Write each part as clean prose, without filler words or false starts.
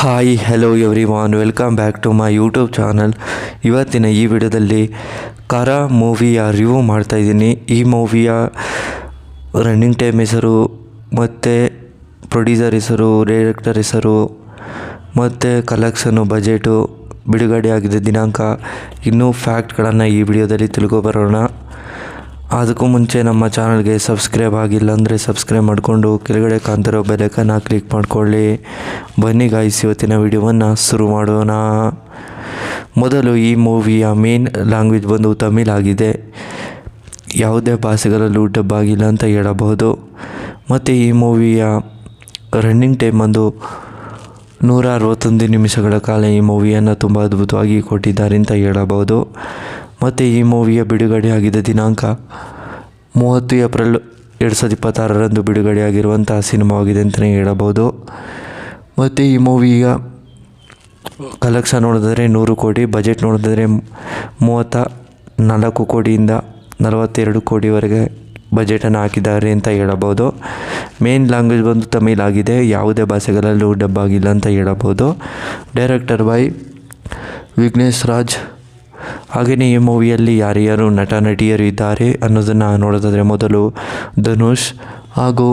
Hi hello everyone, welcome back to my YouTube channel. ಇವತ್ತಿನ ಈ ವಿಡಿಯೋದಲ್ಲಿ ಕರ ಮೂವಿಯ ರಿವ್ಯೂ ಮಾಡ್ತಾಯಿದ್ದೀನಿ. ಈ ಮೂವಿಯ ರನ್ನಿಂಗ್ ಟೈಮ್ ಹೆಸರು ಮತ್ತು ಪ್ರೊಡ್ಯೂಸರ್ ಹೆಸರು, ಡೈರೆಕ್ಟರ್ ಹೆಸರು ಮತ್ತು ಕಲೆಕ್ಷನು, ಬಜೆಟು, ಬಿಡುಗಡೆ ಆಗಿದೆ ದಿನಾಂಕ, ಇನ್ನೂ ಫ್ಯಾಕ್ಟ್ಗಳನ್ನು ಈ ವಿಡಿಯೋದಲ್ಲಿ ತಿಳ್ಕೊಬರೋಣ. ಅದಕ್ಕೂ ಮುಂಚೆ ನಮ್ಮ ಚಾನಲ್ಗೆ ಸಬ್ಸ್ಕ್ರೈಬ್ ಆಗಿಲ್ಲ ಅಂದರೆ ಸಬ್ಸ್ಕ್ರೈಬ್ ಮಾಡಿಕೊಂಡು ಕೆಳಗಡೆ ಕಾಣ್ತಿರೋ ಬೆಲೈಕನ್ನ ಕ್ಲಿಕ್ ಮಾಡಿಕೊಳ್ಳಿ. ಬನ್ನಿ ಗಾಯ್ಸ್, ಇವತ್ತಿನ ವಿಡಿಯೋವನ್ನು ಶುರು ಮಾಡೋಣ. ಮೊದಲು ಈ ಮೂವಿಯ ಮೇನ್ ಲ್ಯಾಂಗ್ವೇಜ್ ಬಂದು ತಮಿಳ್ ಆಗಿದೆ. ಯಾವುದೇ ಭಾಷೆಗಳಲ್ಲೂ ಡಬ್ ಆಗಿಲ್ಲ ಅಂತ ಹೇಳಬಹುದು. ಮತ್ತು ಈ ಮೂವಿಯ ರನ್ನಿಂಗ್ ಟೈಮ್ ಬಂದು 161 ನಿಮಿಷಗಳ ಕಾಲ ಈ ಮೂವಿಯನ್ನು ತುಂಬ ಅದ್ಭುತವಾಗಿ ಕೊಟ್ಟಿದ್ದಾರೆ ಅಂತ ಹೇಳಬಹುದು. ಮತ್ತು ಈ ಮೂವಿಯ ಬಿಡುಗಡೆ ಆಗಿದ್ದ ದಿನಾಂಕ 30 ಏಪ್ರಿಲ್ 2026 ಬಿಡುಗಡೆಯಾಗಿರುವಂಥ ಸಿನಿಮಾವಾಗಿದೆ ಅಂತಲೇ ಹೇಳಬಹುದು. ಮತ್ತು ಈ ಮೂವಿಯ ಕಲೆಕ್ಷನ್ ನೋಡಿದ್ರೆ 100 ಕೋಟಿ, ಬಜೆಟ್ ನೋಡಿದ್ರೆ 34 ಕೋಟಿಯಿಂದ 42 ಕೋಟಿವರೆಗೆ ಬಜೆಟನ್ನು ಹಾಕಿದ್ದಾರೆ ಅಂತ ಹೇಳಬಹುದು. ಮೇನ್ ಲ್ಯಾಂಗ್ವೇಜ್ ಬಂದು ತಮಿಳ್ ಆಗಿದೆ. ಯಾವುದೇ ಭಾಷೆಗಳಲ್ಲೂ ಡಬ್ ಆಗಿಲ್ಲ ಅಂತ ಹೇಳಬಹುದು. Director by Vignesh Raj. ಹಾಗೆಯೇ ಈ ಮೂವಿಯಲ್ಲಿ ಯಾರ್ಯಾರು ನಟ ನಟಿಯರು ಇದ್ದಾರೆ ಅನ್ನೋದನ್ನು ನೋಡೋದಾದರೆ ಮೊದಲು ಧನುಷ್ ಹಾಗೂ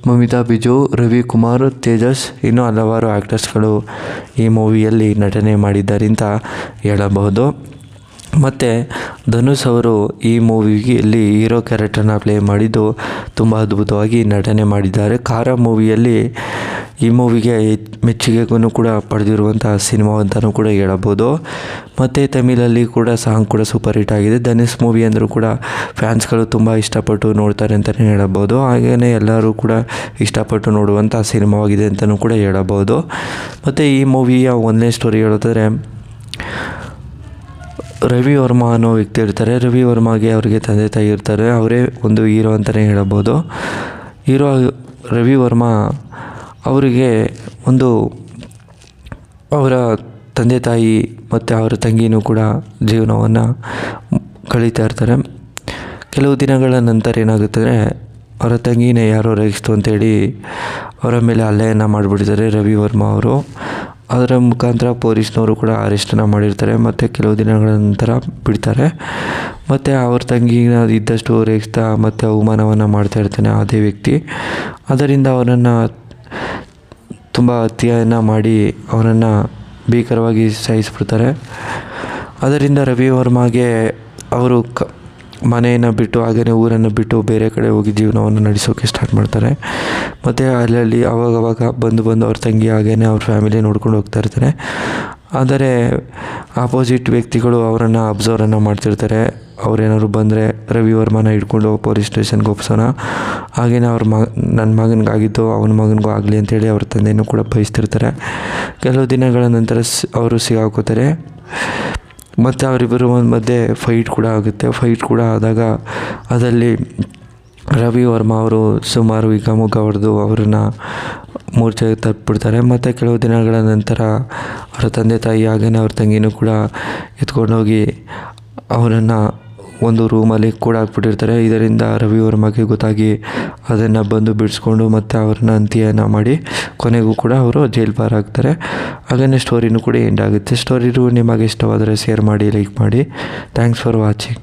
ಮಮಿತಾ ಬಿಜು, ರವಿಕುಮಾರ್, ತೇಜಸ್, ಇನ್ನೂ ಹಲವಾರು ಆ್ಯಕ್ಟರ್ಸ್ಗಳು ಈ ಮೂವಿಯಲ್ಲಿ ನಟನೆ ಮಾಡಿದ್ದಾರೆ ಅಂತ ಹೇಳಬಹುದು. ಮತ್ತು ಧನುಷ್ ಅವರು ಈ ಮೂವಿಯಲ್ಲಿ ಹೀರೋ ಕ್ಯಾರೆಕ್ಟರ್ನ ಪ್ಲೇ ಮಾಡಿದ್ದು ತುಂಬ ಅದ್ಭುತವಾಗಿ ನಟನೆ ಮಾಡಿದ್ದಾರೆ. ಕಾರ ಮೂವಿಯಲ್ಲಿ ಈ ಮೂವಿಗೆ ಮೆಚ್ಚುಗೆಗೂ ಕೂಡ ಪಡೆದಿರುವಂಥ ಸಿನಿಮಾ ಅಂತಲೂ ಕೂಡ ಹೇಳಬಹುದು. ಮತ್ತು ತಮಿಳಲ್ಲಿ ಕೂಡ ಸಾಂಗ್ ಕೂಡ ಸೂಪರ್ ಹಿಟ್ ಆಗಿದೆ. ಧನುಷ್ ಮೂವಿ ಅಂದರೂ ಕೂಡ ಫ್ಯಾನ್ಸ್ಗಳು ತುಂಬ ಇಷ್ಟಪಟ್ಟು ನೋಡ್ತಾರೆ ಅಂತಲೇ ಹೇಳಬಹುದು. ಹಾಗೆಯೇ ಎಲ್ಲರೂ ಕೂಡ ಇಷ್ಟಪಟ್ಟು ನೋಡುವಂಥ ಸಿನಿಮಾವಾಗಿದೆ ಅಂತಲೂ ಕೂಡ ಹೇಳಬಹುದು. ಮತ್ತು ಈ ಮೂವಿಯ ಒಂದನೇ ಸ್ಟೋರಿ ಹೇಳೋದಾದರೆ, ರವಿ ವರ್ಮಾ ಅನ್ನೋ ವ್ಯಕ್ತಿ ಇರ್ತಾರೆ. ರವಿ ವರ್ಮಾಗೆ ಅವರಿಗೆ ತಂದೆ ತಾಯಿ ಇರ್ತಾರೆ. ಅವರೇ ಒಂದು ಹೀರೋ ಅಂತಲೇ ಹೇಳಬಹುದು. ಹೀರೋ ರವಿ ವರ್ಮಾ ಅವರಿಗೆ ಒಂದು ಅವರ ತಂದೆ ತಾಯಿ ಮತ್ತು ಅವರ ತಂಗಿನೂ ಕೂಡ ಜೀವನವನ್ನು ಕಳೀತಾ ಇರ್ತಾರೆ. ಕೆಲವು ದಿನಗಳ ನಂತರ ಏನಾಗುತ್ತದೆ, ಅವರ ತಂಗಿನೇ ಯಾರೋ ರೇಗಿಸ್ತು ಅಂತೇಳಿ ಅವರ ಮೇಲೆ ಹಲ್ಲೆಯನ್ನು ಮಾಡಿಬಿಡ್ತಾರೆ ರವಿ ವರ್ಮಾ ಅವರು. ಅದರ ಮುಖಾಂತರ ಪೊಲೀಸ್ನವರು ಕೂಡ ಅರೆಸ್ಟನ್ನು ಮಾಡಿರ್ತಾರೆ. ಮತ್ತು ಕೆಲವು ದಿನಗಳ ನಂತರ ಬಿಡ್ತಾರೆ. ಮತ್ತು ಅವ್ರ ತಂಗಿನ ಇದ್ದಷ್ಟು ರೇಗಿಸ್ತಾ ಮತ್ತು ಅವಮಾನವನ್ನು ಮಾಡ್ತಾ ಇರ್ತಾನೆ ಅದೇ ವ್ಯಕ್ತಿ. ಅದರಿಂದ ಅವರನ್ನು ತುಂಬ ಹತ್ಯೆಯನ್ನು ಮಾಡಿ ಅವರನ್ನು ಭೀಕರವಾಗಿ ಸಾಯಿಸ್ಬಿಡ್ತಾರೆ. ಅದರಿಂದ ರವಿ ವರ್ಮಾಗೆ ಅವರು ಮನೆಯನ್ನು ಬಿಟ್ಟು ಹಾಗೆಯೇ ಊರನ್ನು ಬಿಟ್ಟು ಬೇರೆ ಕಡೆ ಹೋಗಿ ಜೀವನವನ್ನು ನಡೆಸೋಕ್ಕೆ ಸ್ಟಾರ್ಟ್ ಮಾಡ್ತಾರೆ. ಮತ್ತು ಅಲ್ಲಲ್ಲಿ ಅವಾಗವಾಗ ಬಂದು ಅವ್ರ ತಂಗಿ ಹಾಗೆಯೇ ಅವ್ರ ಫ್ಯಾಮಿಲಿ ನೋಡ್ಕೊಂಡು ಹೋಗ್ತಾ ಇರ್ತಾರೆ. ಆದರೆ ಆಪೋಸಿಟ್ ವ್ಯಕ್ತಿಗಳು ಅವರನ್ನು ಅಬ್ಸರ್ವನ್ನು ಮಾಡ್ತಿರ್ತಾರೆ. ಅವ್ರೇನಾದ್ರು ಬಂದರೆ ರವಿ ವರ್ಮನ ಹಿಡ್ಕೊಂಡು ಪೊಲೀಸ್ ಸ್ಟೇಷನ್ಗೆ ಒಪ್ಸೋಣ, ಹಾಗೆಯೇ ಅವ್ರ ನನ್ನ ಮಗನಿಗಾಗಿದ್ದು ಅವನ ಮಗನಿಗೂ ಆಗಲಿ ಅಂತೇಳಿ ಅವ್ರ ತಂದೆಯೂ ಕೂಡ ಬಯಸ್ತಿರ್ತಾರೆ. ಕೆಲವು ದಿನಗಳ ನಂತರ ಅವರು ಸಿಗಾಕೋತಾರೆ. ಮತ್ತು ಅವರಿಬ್ಬರು ಮಧ್ಯೆ ಫೈಟ್ ಕೂಡ ಆಗುತ್ತೆ. ಫೈಟ್ ಕೂಡ ಆದಾಗ ಅದರಲ್ಲಿ ರವಿ ವರ್ಮಾ ಅವರು ಸುಮಾರು ಹಿಗ್ಗಾಮುಗ್ಗ ಹೊಡೆದು ಅವರನ್ನು ಮೂರ್ಛೆಗೆ ತಪ್ಪಿಬಿಡ್ತಾರೆ. ಮತ್ತು ಕೆಲವು ದಿನಗಳ ನಂತರ ಅವರ ತಂದೆ ತಾಯಿ ಹಾಗೆಯೇ ಅವ್ರ ತಂಗಿನೂ ಕೂಡ ಎತ್ಕೊಂಡೋಗಿ ಅವರನ್ನು ಒಂದು ರೂಮಲ್ಲಿ ಕೂಡ ಹಾಕ್ಬಿಟ್ಟಿರ್ತಾರೆ. ಇದರಿಂದ ರವಿ ವರ್ಮಾಗೆ ಗೊತ್ತಾಗಿ ಅದನ್ನು ಬಂದು ಬಿಡಿಸ್ಕೊಂಡು ಮತ್ತು ಅವ್ರನ್ನ ಅಂತ್ಯನ ಮಾಡಿ ಕೊನೆಗೂ ಕೂಡ ಅವರು ಜೈಲು ಪಾರಾಗ್ತಾರೆ. ಹಾಗೆಯೇ ಸ್ಟೋರಿನೂ ಕೂಡ ಎಂಡ್ ಆಗುತ್ತೆ. ಸ್ಟೋರಿನೂ ನಿಮಗೆ ಇಷ್ಟವಾದರೆ ಶೇರ್ ಮಾಡಿ, ಲೈಕ್ ಮಾಡಿ. Thanks for watching.